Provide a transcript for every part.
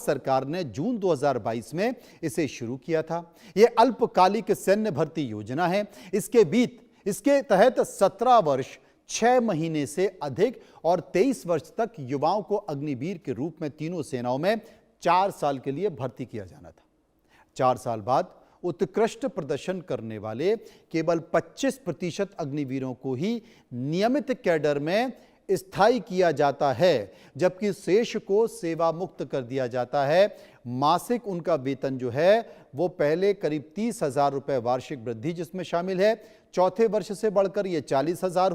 सरकार ने जून 2022 में इसे शुरू किया था। यह अल्पकालिक सैन्य भर्ती योजना है। इसके तहत 17 वर्ष 6 महीने से अधिक और 23 वर्ष तक युवाओं को अग्निवीर के रूप में तीनों सेनाओं में 4 साल के लिए भर्ती किया जाना था। 4 साल बाद उत्कृष्ट प्रदर्शन करने वाले केवल 25% अग्निवीरों को ही नियमित कैडर में स्थायी किया जाता है, जबकि शेष को सेवा मुक्त कर दिया जाता है। मासिक उनका वेतन जो है वो पहले करीब 30,000 रुपए वार्षिक वृद्धि जिसमें शामिल है, चौथे वर्ष से बढ़कर ये 40,000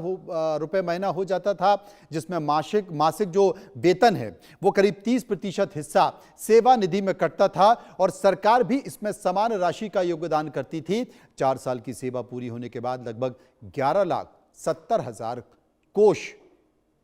रुपए महीना हो जाता था, जिसमें मासिक जो वेतन है वो करीब 30% हिस्सा सेवा निधि में कटता था और सरकार भी इसमें समान राशि का योगदान करती थी। 4 साल की सेवा पूरी होने के बाद लगभग 11,70,000 कोष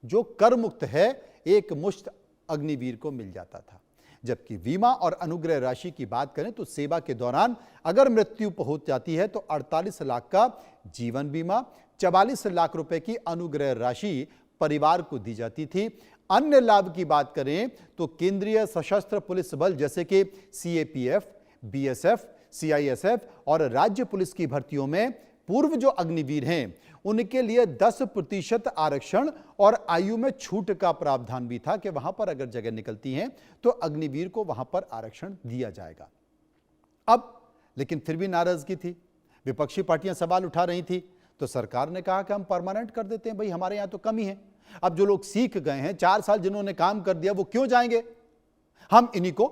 जो कर मुक्त है एक मुश्त अग्निवीर को मिल जाता था। जबकि बीमा और अनुग्रह राशि की बात करें तो सेवा के दौरान अगर मृत्यु हो जाती है तो 48 लाख का जीवन बीमा, 44 लाख रुपए की अनुग्रह राशि परिवार को दी जाती थी। अन्य लाभ की बात करें तो केंद्रीय सशस्त्र पुलिस बल जैसे कि सीएपीएफ, बीएसएफ, सीआईएसएफ और राज्य पुलिस की भर्तियों में पूर्व जो अग्निवीर हैं उनके लिए 10% आरक्षण और आयु में छूट का प्रावधान भी था कि वहां पर अगर जगह निकलती हैं तो अग्निवीर को वहां पर आरक्षण दिया जाएगा। अब लेकिन फिर भी नाराजगी थी, विपक्षी पार्टियां सवाल उठा रही थी, तो सरकार ने कहा कि हम परमानेंट कर देते हैं, भाई हमारे यहां तो कमी है। अब जो लोग सीख गए हैं, 4 साल जिन्होंने काम कर दिया वो क्यों जाएंगे, हम इन्हीं को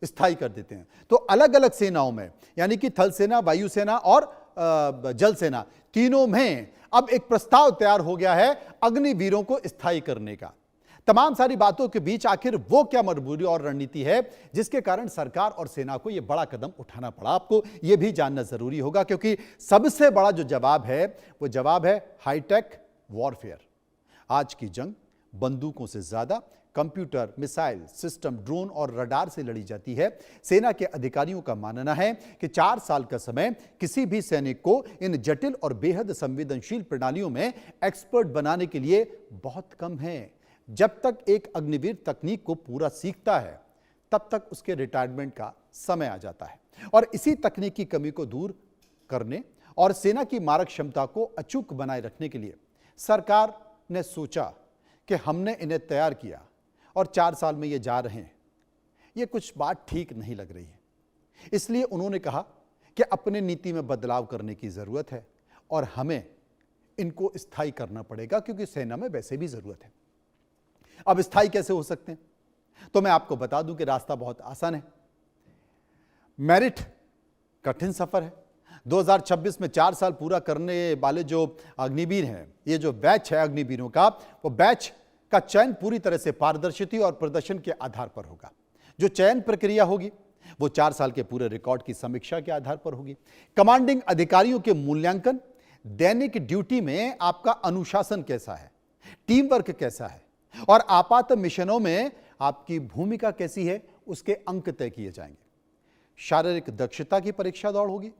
स्थायी कर देते हैं। तो अलग अलग सेनाओं में यानी कि थल सेना, वायुसेना और जल सेना तीनों में अब एक प्रस्ताव तैयार हो गया है अग्निवीरों को स्थायी करने का। तमाम सारी बातों के बीच आखिर वो क्या मजबूरी और रणनीति है जिसके कारण सरकार और सेना को यह बड़ा कदम उठाना पड़ा, आपको यह भी जानना जरूरी होगा, क्योंकि सबसे बड़ा जो जवाब है वो जवाब है हाईटेक वॉरफेयर। आज की जंग बंदूकों से ज्यादा कंप्यूटर, मिसाइल सिस्टम, ड्रोन और रडार से लड़ी जाती है। सेना के अधिकारियों का मानना है कि 4 साल का समय किसी भी सैनिक को इन जटिल और बेहद संवेदनशील प्रणालियों में एक्सपर्ट बनाने के लिए बहुत कम है। जब तक एक अग्निवीर तकनीक को पूरा सीखता है तब तक उसके रिटायरमेंट का समय आ जाता है। और इसी तकनीक की कमी को दूर करने और सेना की मारक क्षमता को अचूक बनाए रखने के लिए सरकार ने सोचा कि हमने इन्हें तैयार किया और 4 साल में ये जा रहे हैं, ये कुछ बात ठीक नहीं लग रही है। इसलिए उन्होंने कहा कि अपने नीति में बदलाव करने की जरूरत है और हमें इनको स्थायी करना पड़ेगा, क्योंकि सेना में वैसे भी जरूरत है। अब स्थायी कैसे हो सकते हैं, तो मैं आपको बता दूं कि रास्ता बहुत आसान है। मेरिट कठिन सफर है। 2026 में 4 साल पूरा करने वाले जो अग्निवीर हैं, ये जो बैच है अग्निवीरों का, वो बैच का चयन पूरी तरह से पारदर्शिता और प्रदर्शन के आधार पर होगा। जो चयन प्रक्रिया होगी वो 4 साल के पूरे रिकॉर्ड की समीक्षा के आधार पर होगी। कमांडिंग अधिकारियों के मूल्यांकन, दैनिक ड्यूटी में आपका अनुशासन कैसा है, टीम वर्क कैसा है और आपात मिशनों में आपकी भूमिका कैसी है, उसके अंक तय किए जाएंगे। शारीरिक दक्षता की परीक्षा दौड़ होगी,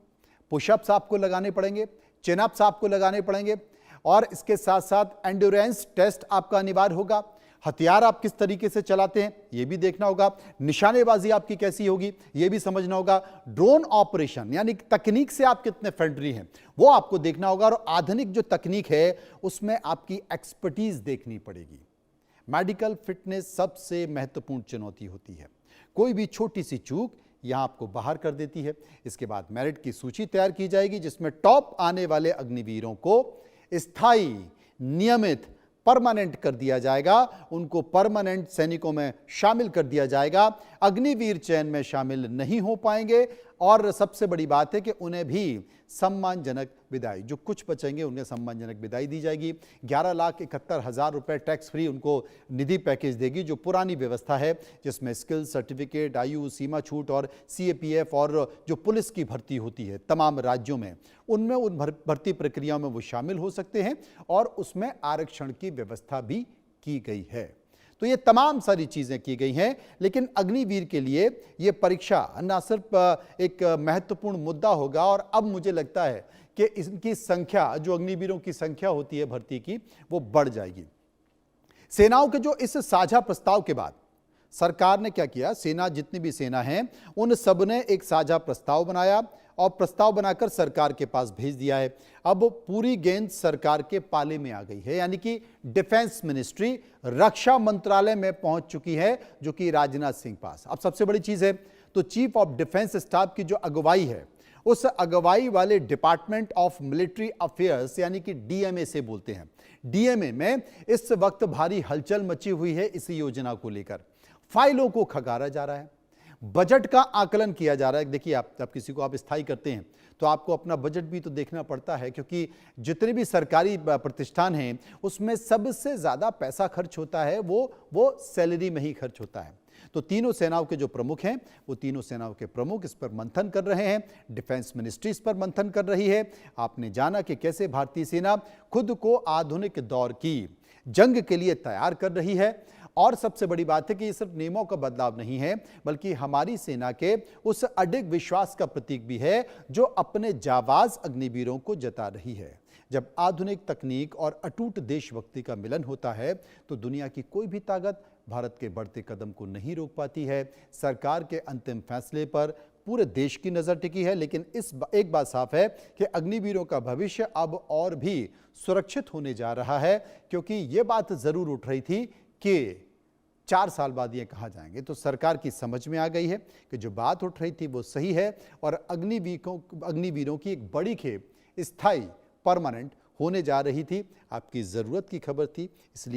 पुशअप्स आपको लगाने पड़ेंगे, चिनअप्स आपको लगाने पड़ेंगे और इसके साथ साथ एंड्योरेंस टेस्ट आपका अनिवार्य होगा। हथियार आप किस तरीके से चलाते हैं यह भी देखना होगा। निशानेबाजी आपकी कैसी होगी यह भी समझना होगा। ड्रोन ऑपरेशन यानी तकनीक से आप कितने फ्रेंडली हैं वो आपको देखना होगा और आधुनिक जो तकनीक है उसमें आपकी एक्सपर्टीज देखनी पड़ेगी। मेडिकल फिटनेस सबसे महत्वपूर्ण चुनौती होती है, कोई भी छोटी सी चूक यहां आपको बाहर कर देती है। इसके बाद मेरिट की सूची तैयार की जाएगी जिसमें टॉप आने वाले अग्निवीरों को स्थायी, नियमित, परमानेंट कर दिया जाएगा, उनको परमानेंट सैनिकों में शामिल कर दिया जाएगा। अग्निवीर चयन में शामिल नहीं हो पाएंगे और सबसे बड़ी बात है कि उन्हें भी सम्मानजनक विदाई, जो कुछ बचेंगे उन्हें सम्मानजनक विदाई दी जाएगी। 11,71,000 रुपए टैक्स फ्री उनको निधि पैकेज देगी, जो पुरानी व्यवस्था है जिसमें स्किल सर्टिफिकेट, आयु सीमा छूट और सीएपीएफ और जो पुलिस की भर्ती होती है तमाम राज्यों में, उनमें उन भर्ती प्रक्रियाओं में वो शामिल हो सकते हैं और उसमें आरक्षण की व्यवस्था भी की गई है। तो ये तमाम सारी चीजें की गई हैं, लेकिन अग्निवीर के लिए ये परीक्षा न सिर्फ एक महत्वपूर्ण मुद्दा होगा और अब मुझे लगता है कि इनकी संख्या, जो अग्निवीरों की संख्या होती है भर्ती की, वो बढ़ जाएगी। सेनाओं के जो इस साझा प्रस्ताव के बाद सरकार ने क्या किया, सेना जितनी भी सेना है उन सब ने एक साझा प्रस्ताव बनाया और प्रस्ताव बनाकर सरकार के पास भेज दिया है। अब पूरी गेंद सरकार के पाले में आ गई है, यानी कि डिफेंस मिनिस्ट्री, रक्षा मंत्रालय में पहुंच चुकी है, जो कि राजनाथ सिंह पास। अब सबसे बड़ी चीज है तो चीफ ऑफ डिफेंस स्टाफ की जो अगुवाई है, उस अगुवाई वाले डिपार्टमेंट ऑफ मिलिट्री अफेयर्स यानी कि डीएमए से बोलते हैं, डीएमए में इस वक्त भारी हलचल मची हुई है इस योजना को लेकर। फाइलों को खंगाला जा रहा है, बजट का आकलन किया जा रहा है। देखिए, आप जब किसी को आप स्थायी करते हैं तो आपको अपना बजट भी तो देखना पड़ता है, क्योंकि जितने भी सरकारी प्रतिष्ठान हैं उसमें सबसे ज्यादा पैसा खर्च होता है वो सैलरी में ही खर्च होता है। तो तीनों सेनाओं के जो प्रमुख हैं, वो तीनों सेनाओं के प्रमुख इस पर मंथन कर रहे हैं, डिफेंस मिनिस्ट्री इस पर मंथन कर रही है। आपने जाना कि कैसे भारतीय सेना खुद को आधुनिक दौर की जंग के लिए तैयार कर रही है। और सबसे बड़ी बात है कि ये सिर्फ नियमों का बदलाव नहीं है, बल्कि हमारी सेना के उस अडिग विश्वास का प्रतीक भी है जो अपने जाबाज अग्निवीरों को जता रही है। जब आधुनिक तकनीक और अटूट देशभक्ति का मिलन होता है तो दुनिया की कोई भी ताकत भारत के बढ़ते कदम को नहीं रोक पाती है। सरकार के अंतिम फैसले पर पूरे देश की नजर टिकी है, लेकिन एक बात साफ है कि अग्निवीरों का भविष्य अब और भी सुरक्षित होने जा रहा है, क्योंकि ये बात जरूर उठ रही थी कि 4 साल बाद ये कहाँ जाएंगे। तो सरकार की समझ में आ गई है कि जो बात उठ रही थी वो सही है और अग्निवीरों की एक बड़ी खेप स्थायी परमानेंट होने जा रही थी। आपकी जरूरत की खबर थी, इसलिए